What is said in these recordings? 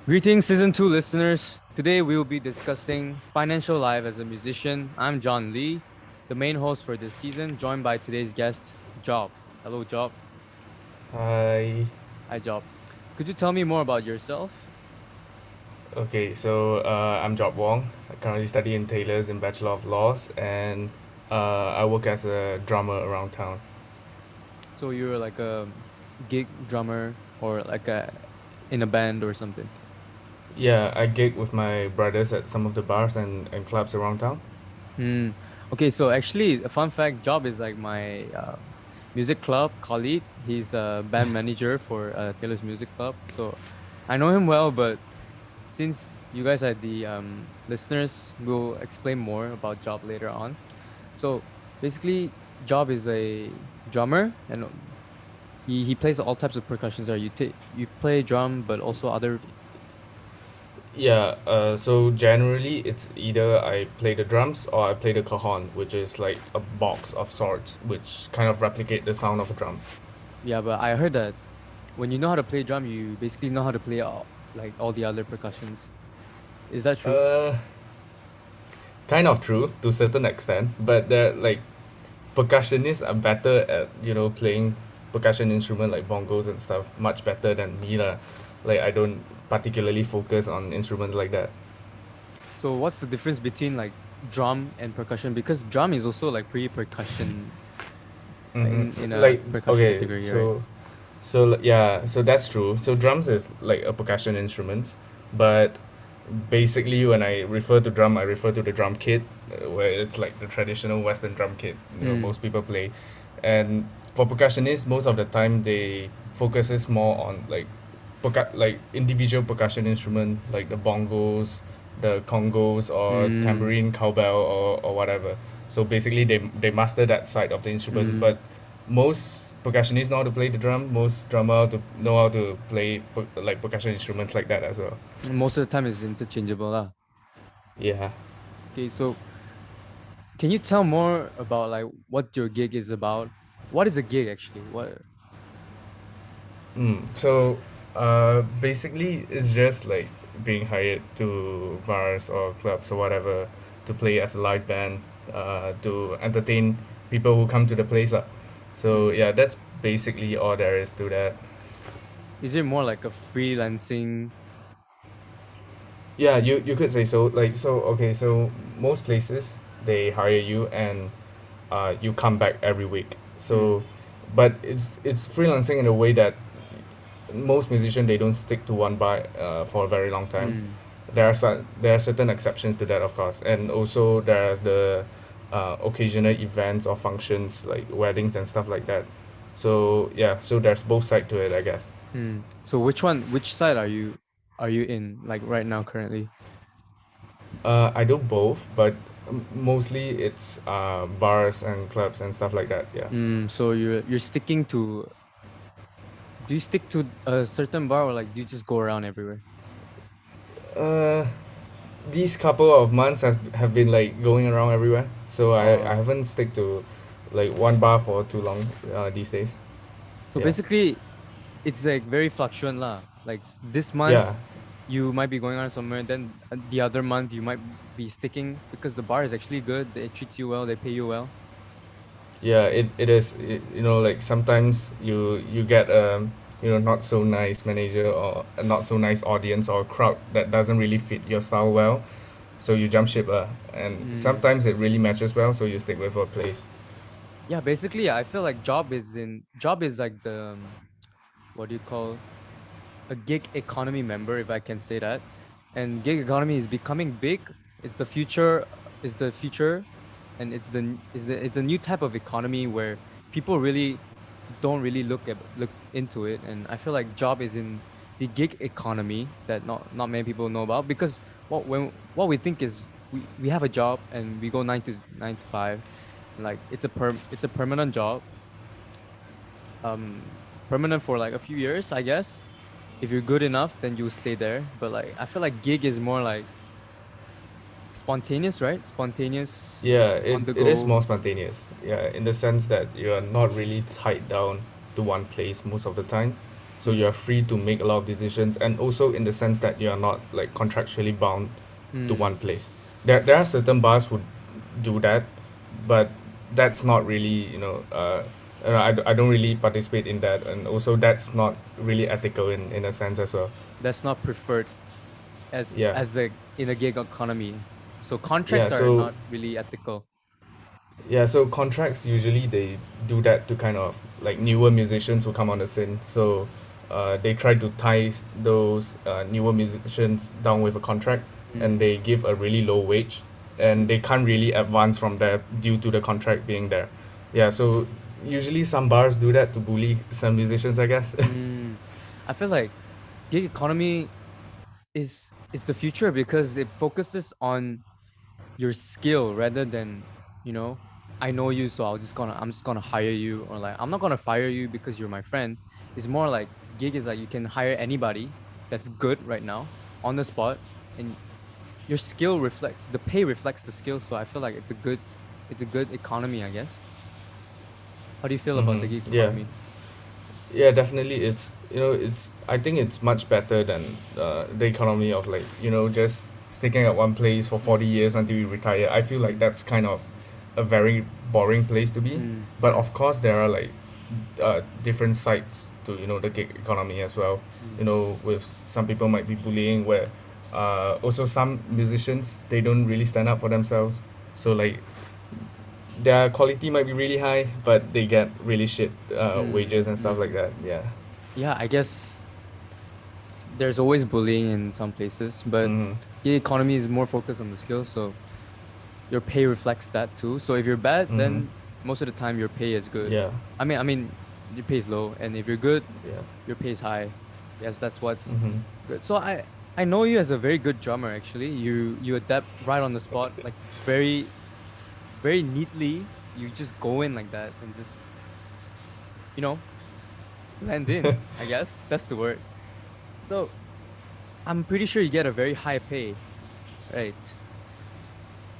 Greetings, season 2 listeners. Today we will be discussing financial life as a musician. I'm John Lee, the main host for this season, joined by today's guest, Job. Hello, Job. Hi. Hi, Job. Could you tell me more about yourself? I'm Job Wong. I currently study in Taylor's in Bachelor of Laws, and I work as a drummer around town. So you're like a gig drummer or like a in a band or something. Yeah, I gig with my brothers at some of the bars and clubs around town. Hmm. Okay, so actually, a fun fact, Job is like my music club colleague. He's a band manager for Taylor's Music Club. So I know him well, but since you guys are the listeners, we'll explain more about Job later on. So basically, Job is a drummer, and he plays all types of percussions. Or you play drum, but also other. Yeah, so generally it's either I play the drums or I play the cajon, which is like a box of sorts, which kind of replicate the sound of a drum. Yeah, but I heard that when you know how to play drum, you basically know how to play like all the other percussions. Is that true? Uh, Kind of true to a certain extent, but they're like percussionists are better at playing percussion instrument like bongos and stuff much better than me lah. Like I don't particularly focus on instruments like that. So what's the difference between like drum and percussion? Because drum is also like pretty percussion in a Like percussion okay, category, right? yeah, so that's true. So drums is like a percussion instrument, but basically when I refer to drum, I refer to the drum kit, where it's like the traditional Western drum kit. Mm. Most people play, and for percussionists, most of the time they focuses more on like like individual percussion instrument like the bongos, the congos, or Mm. tambourine, cowbell, or whatever. So basically, they master that side of the instrument. Mm. But most percussionists know how to play the drum. Most drummer to know how to play like percussion instruments like that as well. Most of the time it's interchangeable lah. Yeah. Okay, so can you tell more about like what your gig is about? What is a gig actually? What? Basically, it's just like being hired to bars or clubs or whatever to play as a live band, to entertain people who come to the place lah. So Mm. yeah, that's basically all there is to that. Is it more like a freelancing? Yeah, you could say so. So most places they hire you and you come back every week. Mm. But it's freelancing in a way that most musicians they don't stick to one bar for a very long time. Mm. There are certain exceptions to that, of course, and also there's the occasional events or functions like weddings and stuff like that. So yeah, so there's both side to it, I guess. Mm. So which side are you in like right now currently? I do both, but mostly it's bars and clubs and stuff like that. Yeah. So you're sticking to do you stick to a certain bar or like do you just go around everywhere? Uh, these couple of months have been like going around everywhere, so I Uh, haven't stick to like one bar for too long these days. so Yeah. basically it's like very fluctuant lah. Like this month Yeah. you might be going on somewhere, then the other month you might be sticking because the bar is actually good. They treat you well, they pay you well. Yeah, it is. Like sometimes you get not so nice manager or a not so nice audience or crowd that doesn't really fit your style well, so you jump ship. And Mm. sometimes it really matches well, so you stick with a place. Yeah, basically, I feel like job is like the what do you call a gig economy member, if I can say that. And gig economy is becoming big. It's the future. Is the future, and it's a new type of economy where people really don't really look into it. And I feel like job is in the gig economy that not many people know about because what we think is we have a job and we go 9 to 5, like it's a permanent job, permanent for like a few years, I guess. If you're good enough, then you'll stay there. But like I feel like gig is more like spontaneous, right? Spontaneous, Yeah, on the it is go. more spontaneous. Yeah, in the sense that you are not really tied down to one place most of the time. so you're free to make a lot of decisions, and also in the sense that you're not like contractually bound to Mm, one place. There are certain bars who do that, but that's not really, I don't really participate in that, and also that's not really ethical in a sense as well. that's not preferred Yeah. as a in a gig economy. So Yeah, contracts are so not really ethical. yeah, so contracts usually they do that to kind of like newer musicians who come on the scene. So they try to tie those newer musicians down with a contract, and Mm, they give a really low wage, and they mm, can't really advance from there due to the contract being there. Yeah, so usually some bars do that to bully some musicians, I guess. mm. I feel like gig economy is the future because it focuses on your skill rather than, you know, I know you, so I'm just gonna hire you, or like I'm not gonna fire you because you're my friend. It's more like gig is like you can hire anybody that's good right now on the spot, and your skill reflect the pay reflects the skill. So I feel like it's a good economy, I guess. How do you feel about the gig Yeah. economy? Yeah, definitely. I think it's much better than the economy of like, just sticking at one place for 40 years until you retire. I feel like Mm, that's kind of a very boring place to be. mm, But of course, there are like different sides to, the gig economy as well. mm, With some people might be bullying, where also some musicians, they don't really stand up for themselves. So like their quality might be really high, but they get really shit wages and stuff mm. like that. Yeah. Yeah, I guess there's always bullying in some places, but Mm-hmm. gig economy is more focused on the skill, so your pay reflects that too. So if you're bad, Mm-hmm. then most of the time your pay is good. Yeah. I mean, your pay is low, and if you're good, Yeah. your pay is high. Yes, that's what's Mm-hmm. good. So I know you as a very good drummer. Actually, you adapt right on the spot, like very neatly. You just go in like that and just you know blend in. I guess that's the word. So I'm pretty sure you get a very high pay, right?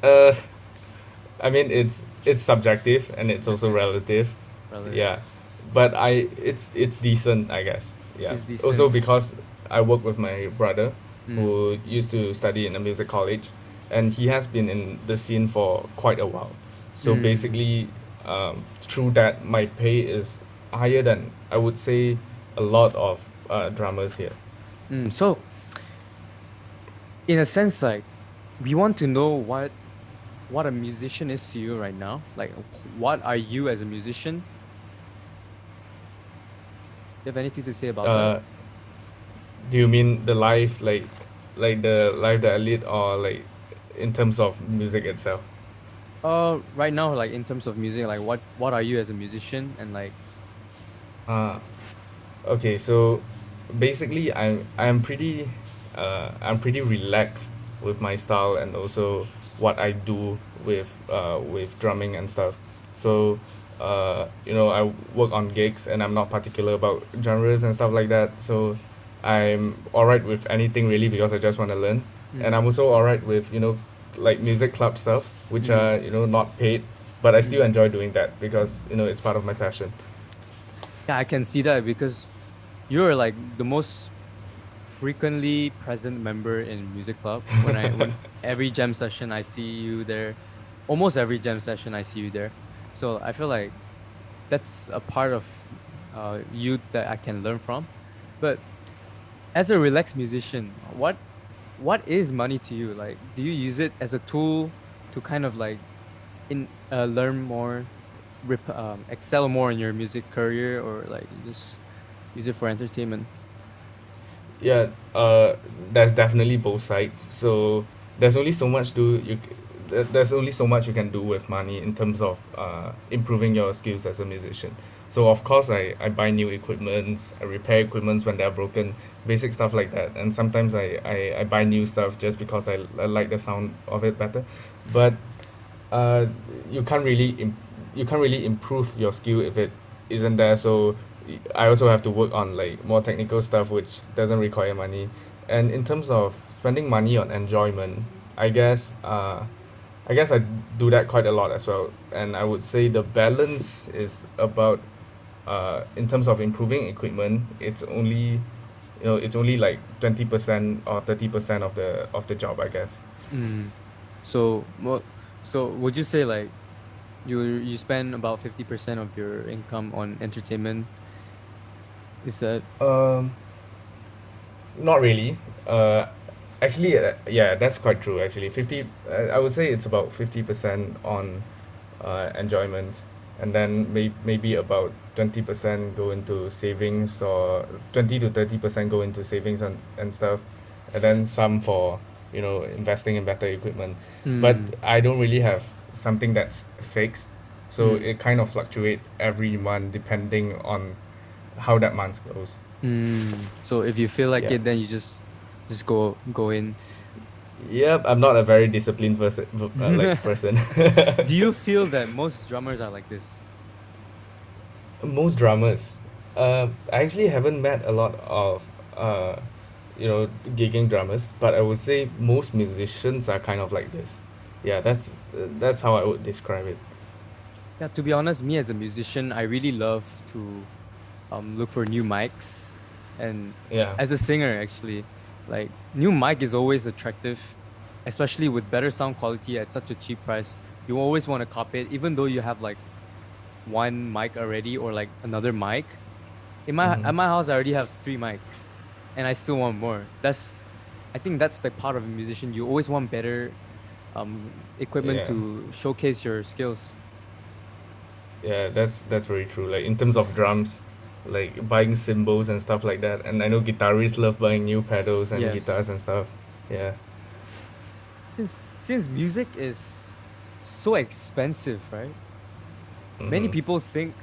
Uh, I mean, it's subjective and it's also Subjective, relative. relative. Yeah, but it's decent, I guess. Yeah. Is Also decent. because I work with my brother, Mm, who used to study in a music college, and he has been in the scene for quite a while. So mm, basically, through that, my pay is higher than, I would say, a lot of drummers here. So in a sense, like we want to know what a musician is to you right now. Like, what are you as a musician? You have anything to say about that? Uh, do you mean the life, like the life that I lead, or like in terms of music itself? Right now, like in terms of music, like what are you as a musician, and like, Uh, okay, so basically, I'm pretty relaxed with my style, and also what I do with drumming and stuff. So, I work on gigs, and I'm not particular about genres and stuff like that. So, I'm alright with anything really, because I just want to learn, and I'm mm, also alright with, like music club stuff, which mm, are, not paid, but I still mm. enjoy doing that because, it's part of my passion. Yeah, I can see that because you're like the most frequently present member in music club. When every jam session I see you there, almost every jam session I see you there. So I feel like that's a part of you that I can learn from. But as a relaxed musician, what is money to you? Like, do you use it as a tool to kind of like in learn more, excel more in your music career, or like you just use it for entertainment? Yeah, there's definitely both sides. So there's only so much there's only so much you can do with money in terms of improving your skills as a musician. So of course, I buy new equipments, I repair equipments when they're broken, basic stuff like that. And sometimes I buy new stuff just because I like the sound of it better. But uh, you can't really you can't really improve your skill if it isn't there. So I also have to work on like more technical stuff, which doesn't require money. And in terms of spending money on enjoyment, I guess I guess I do that quite a lot as well. And I would say the balance is about in terms of improving equipment, it's only, it's only like 20% or 30% of the job, I guess. Mm. So what? So would you say like you spend about 50% of your income on entertainment? Is that Um, Not really. Uh, Actually, yeah, that's quite true. Actually, 50. I would say it's about 50% on enjoyment, and then maybe about 20% go into savings, or 20 to 30% go into savings and stuff, and then some for investing in better equipment. But mm, I don't really have something that's fixed, so mm, it kind of fluctuate every month depending on how that month goes. so if you feel like Yeah. it, then you just go in. Yep, I'm not a very disciplined person. Do you feel that most drummers are like this? Most drummers. I actually haven't met a lot of gigging drummers, but I would say most musicians are kind of like this. Yeah, that's how I would describe it. Yeah, to be honest, me as a musician, I really love to look for new mics. And Yeah. as a singer, actually, like new mic is always attractive, especially with better sound quality at such a cheap price. You always want to copy it, even though you have like one mic already or like another mic. In my Mm-hmm. at my house, I already have three mic, and I still want more. I think that's the part of a musician. You always want better equipment Yeah. to showcase your skills. Yeah, that's very true. Like in terms of drums, like buying cymbals and stuff like that. And I know guitarists love buying new pedals and Yes. guitars and stuff. Yeah. Since music is so expensive, right? Many Mm-hmm. people think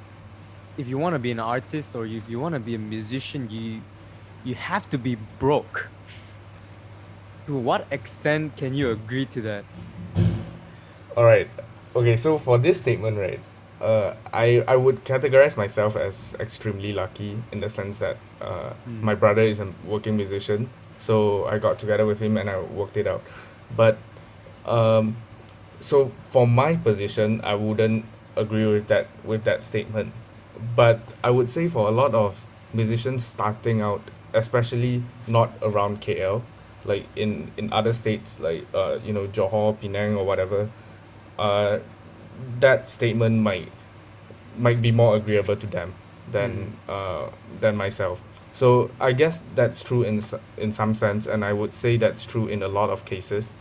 if you want to be an artist or if you want to be a musician, you have to be broke. To what extent can you agree to that? All right. Okay, so for this statement, right, I would categorize myself as extremely lucky in the sense that my Hmm. brother is a working musician, so I got together with him and I worked it out. But um, so for my position, I wouldn't agree with that statement. But I would say for a lot of musicians starting out, especially not around KL, like in other states like Johor, Penang or whatever, uh, that statement might be more agreeable to them Hmm. than myself. So I guess that's true in some sense, and I would say that's true in a lot of cases.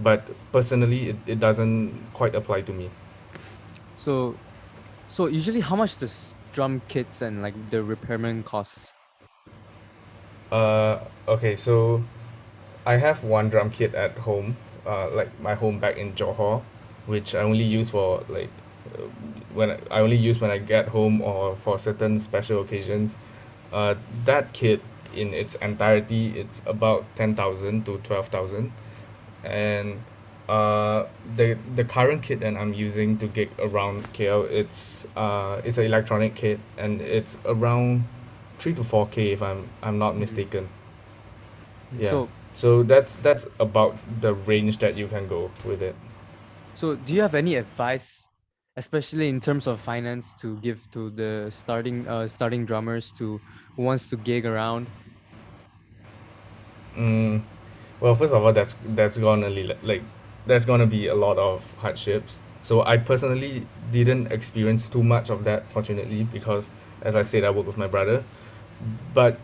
But personally, it doesn't quite apply to me. So so usually how much does drum kits and like the repairman costs? Okay, so I have one drum kit at home, like my home back in Johor, which I only use for like uh, I only use when I get home or for certain special occasions. Uh, that kit in its entirety, it's about 10,000 to 12,000, and the current kit that I'm using to gig around KL, it's an electronic kit and it's around 3 to 4K if I'm not Hmm. mistaken. Yeah. So So that's about the range that you can go with it. so do you have any advice, especially in terms of finance, to give to the starting drummers to who wants to gig around? Mm, well, first of all, that's gonna there's gonna be a lot of hardships. So I personally didn't experience too much of that, fortunately, because as I said, I work with my brother. But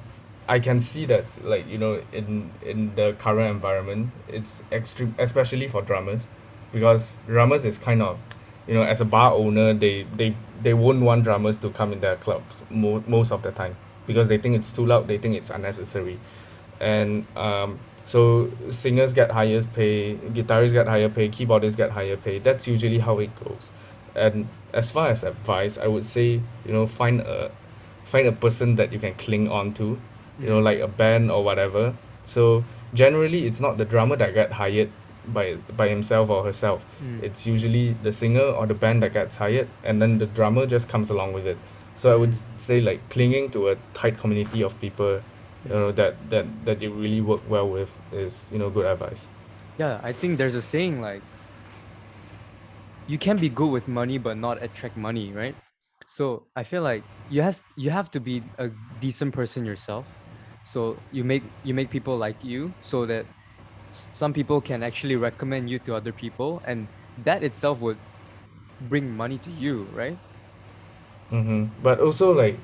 I can see that, like, in the current environment, it's extreme, especially for drummers, because drummers is kind of, as a bar owner, they won't want drummers to come in their clubs most of the time, because they think it's too loud, they think it's unnecessary. And so singers get higher pay, guitarists get higher pay, keyboardists get higher pay. That's usually how it goes. And as far as advice, I would say, find a person that you can cling on to, Hmm. like a band or whatever. So generally, it's not the drummer that get hired by himself or herself. Hmm. It's usually the singer or the band that gets hired, and then the drummer just comes along with it. So I would Hmm. say, like, clinging to a tight community of people, Hmm. that you really work well with is, good advice. Yeah, I think there's a saying like you can be good with money but not attract money, right? So I feel like you have to be a decent person yourself. So you make people like you so that some people can actually recommend you to other people, and that itself would bring money to you, right? But also like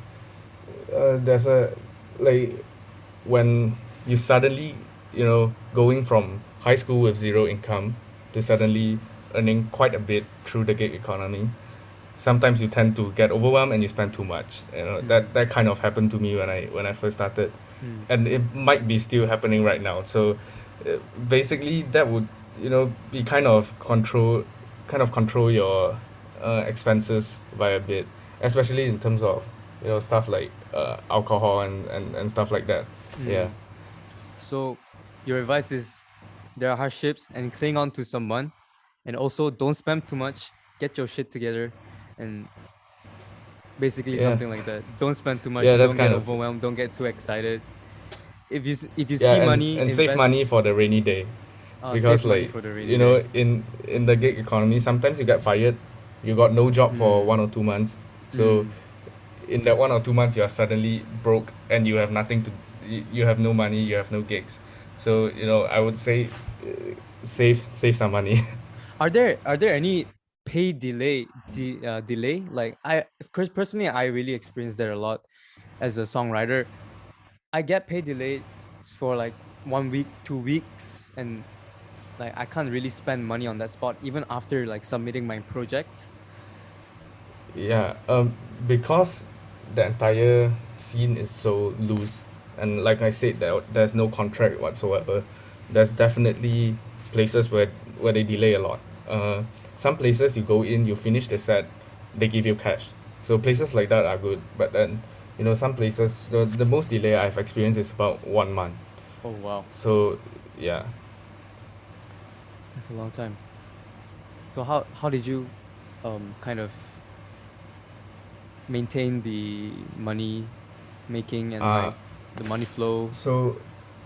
there's a like when you suddenly going from high school with zero income to suddenly earning quite a bit through the gig economy, sometimes you tend to get overwhelmed and you spend too much. Mm, That kind of happened to me when I first started, mm, and it might be still happening right now. So basically that would be kind of control your expenses by a bit, especially in terms of stuff like alcohol and stuff like that. Yeah. mm. So your advice is there are hardships and cling on to someone, and also don't spend too much. Get your shit together, and basically Yeah. something like that. Don't spend too much. Yeah, that's Don't get kind of overwhelmed. Don't get too excited. If you yeah, see money, and save money invest. for the rainy day, Save because money like for the rainy day. in the gig economy sometimes you get fired, you got no job for Mm, 1 or 2 months. So mm. in that 1 or 2 months you are suddenly broke and you have nothing to you have no money, you have no gigs. So I would say save some money. Are there any pay delay? Like of course, personally, I really experienced that a lot as a songwriter. I get pay delayed for like 1 week, 2 weeks, and like I can't really spend money on that spot even after like submitting my project. Yeah, because the entire scene is so loose, and like I said, there's no contract whatsoever. There's definitely places where they delay a lot. Some places you go in, you finish the set, they give you cash. So places like that are good, but then some places the most delay I've experienced is about 1 month. Oh wow, So yeah. that's a long time. So how did you kind of maintain the money making and Uh, like the money flow? So,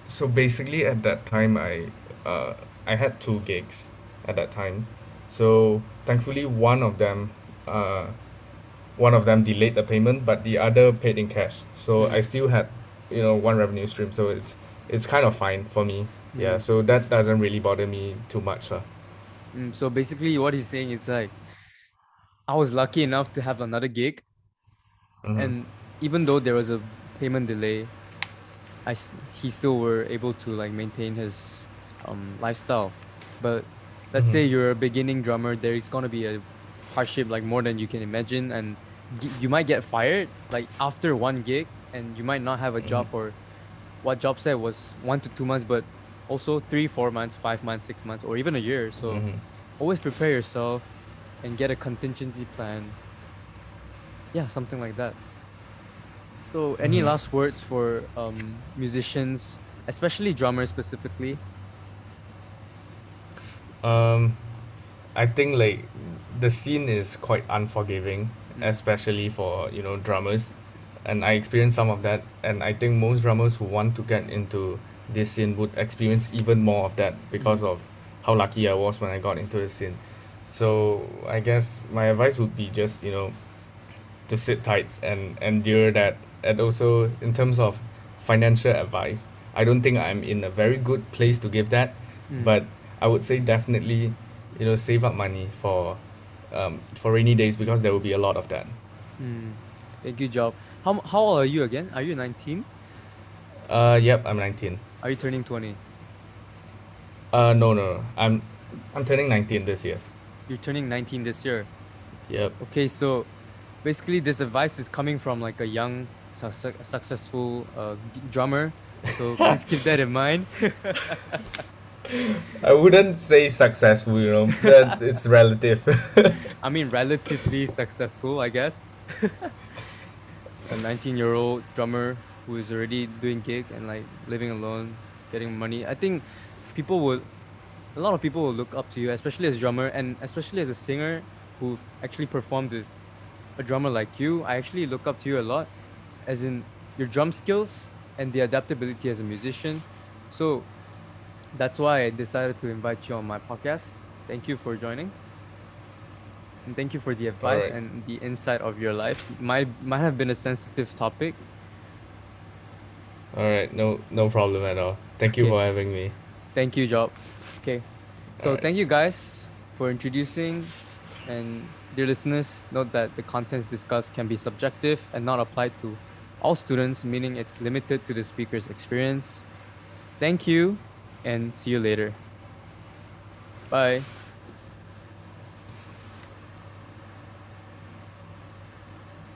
so basically at that time I had two gigs at that time. So thankfully uh one of them delayed the payment, but the other paid in cash. So I Mm, still had one revenue stream. So it's kind of fine for me. Yeah. mm, So that doesn't really bother me too much. So basically, what he's saying is like I was lucky enough to have another gig, Mm-hmm. and even though there was a payment delay, he still were able to like maintain his lifestyle. But let's Mm-hmm. say you're a beginning drummer, there is gonna be a hardship like more than you can imagine, and you might get fired like after one gig, and you might not have a Mm-hmm. job for what job said was 1 to 2 months, but also 3, 4 months, 5 months, 6 months, or even a year. So Mm-hmm. always prepare yourself and get a contingency plan. Yeah, something like that. So, any Mm-hmm. last words for musicians, especially drummers specifically? Um, I think like the scene is quite unforgiving, Mm, especially for drummers, and I experienced some of that. And I think most drummers who want to get into this scene would experience even more of that because mm, of how lucky I was when I got into the scene. So I guess my advice would be just to sit tight and endure that. And also in terms of financial advice, I don't think I'm in a very good place to give that, mm, but I would say definitely save up money for rainy days, because there will be a lot of that. mm. Thank you, Job. How old are you again? Are you 19? Yep, I'm 19. Are you turning 20? No, no, no. I'm turning 19 this year. You're turning 19 this year. Yep. Okay, so basically this advice is coming from like a young successful drummer. So please keep that in mind. I wouldn't say successful, that it's relative. I mean, relatively successful, I guess. A 19-year-old drummer who is already doing gig and like living alone, getting money. I think people would, a lot of people will look up to you, especially as drummer and especially as a singer who've actually performed with a drummer like you. I actually look up to you a lot, as in your drum skills and the adaptability as a musician. So that's why I decided to invite you on my podcast. Thank you for joining. and thank you for the All advice right. and the insight of your life. Might have been a sensitive topic. All right. No problem at all. Thank you Okay, for having me. thank you, Job. Okay, All so right. thank you guys for introducing. And dear listeners, note that the contents discussed can be subjective and not applied to all students, meaning it's limited to the speaker's experience. Thank you, and see you later. Bye.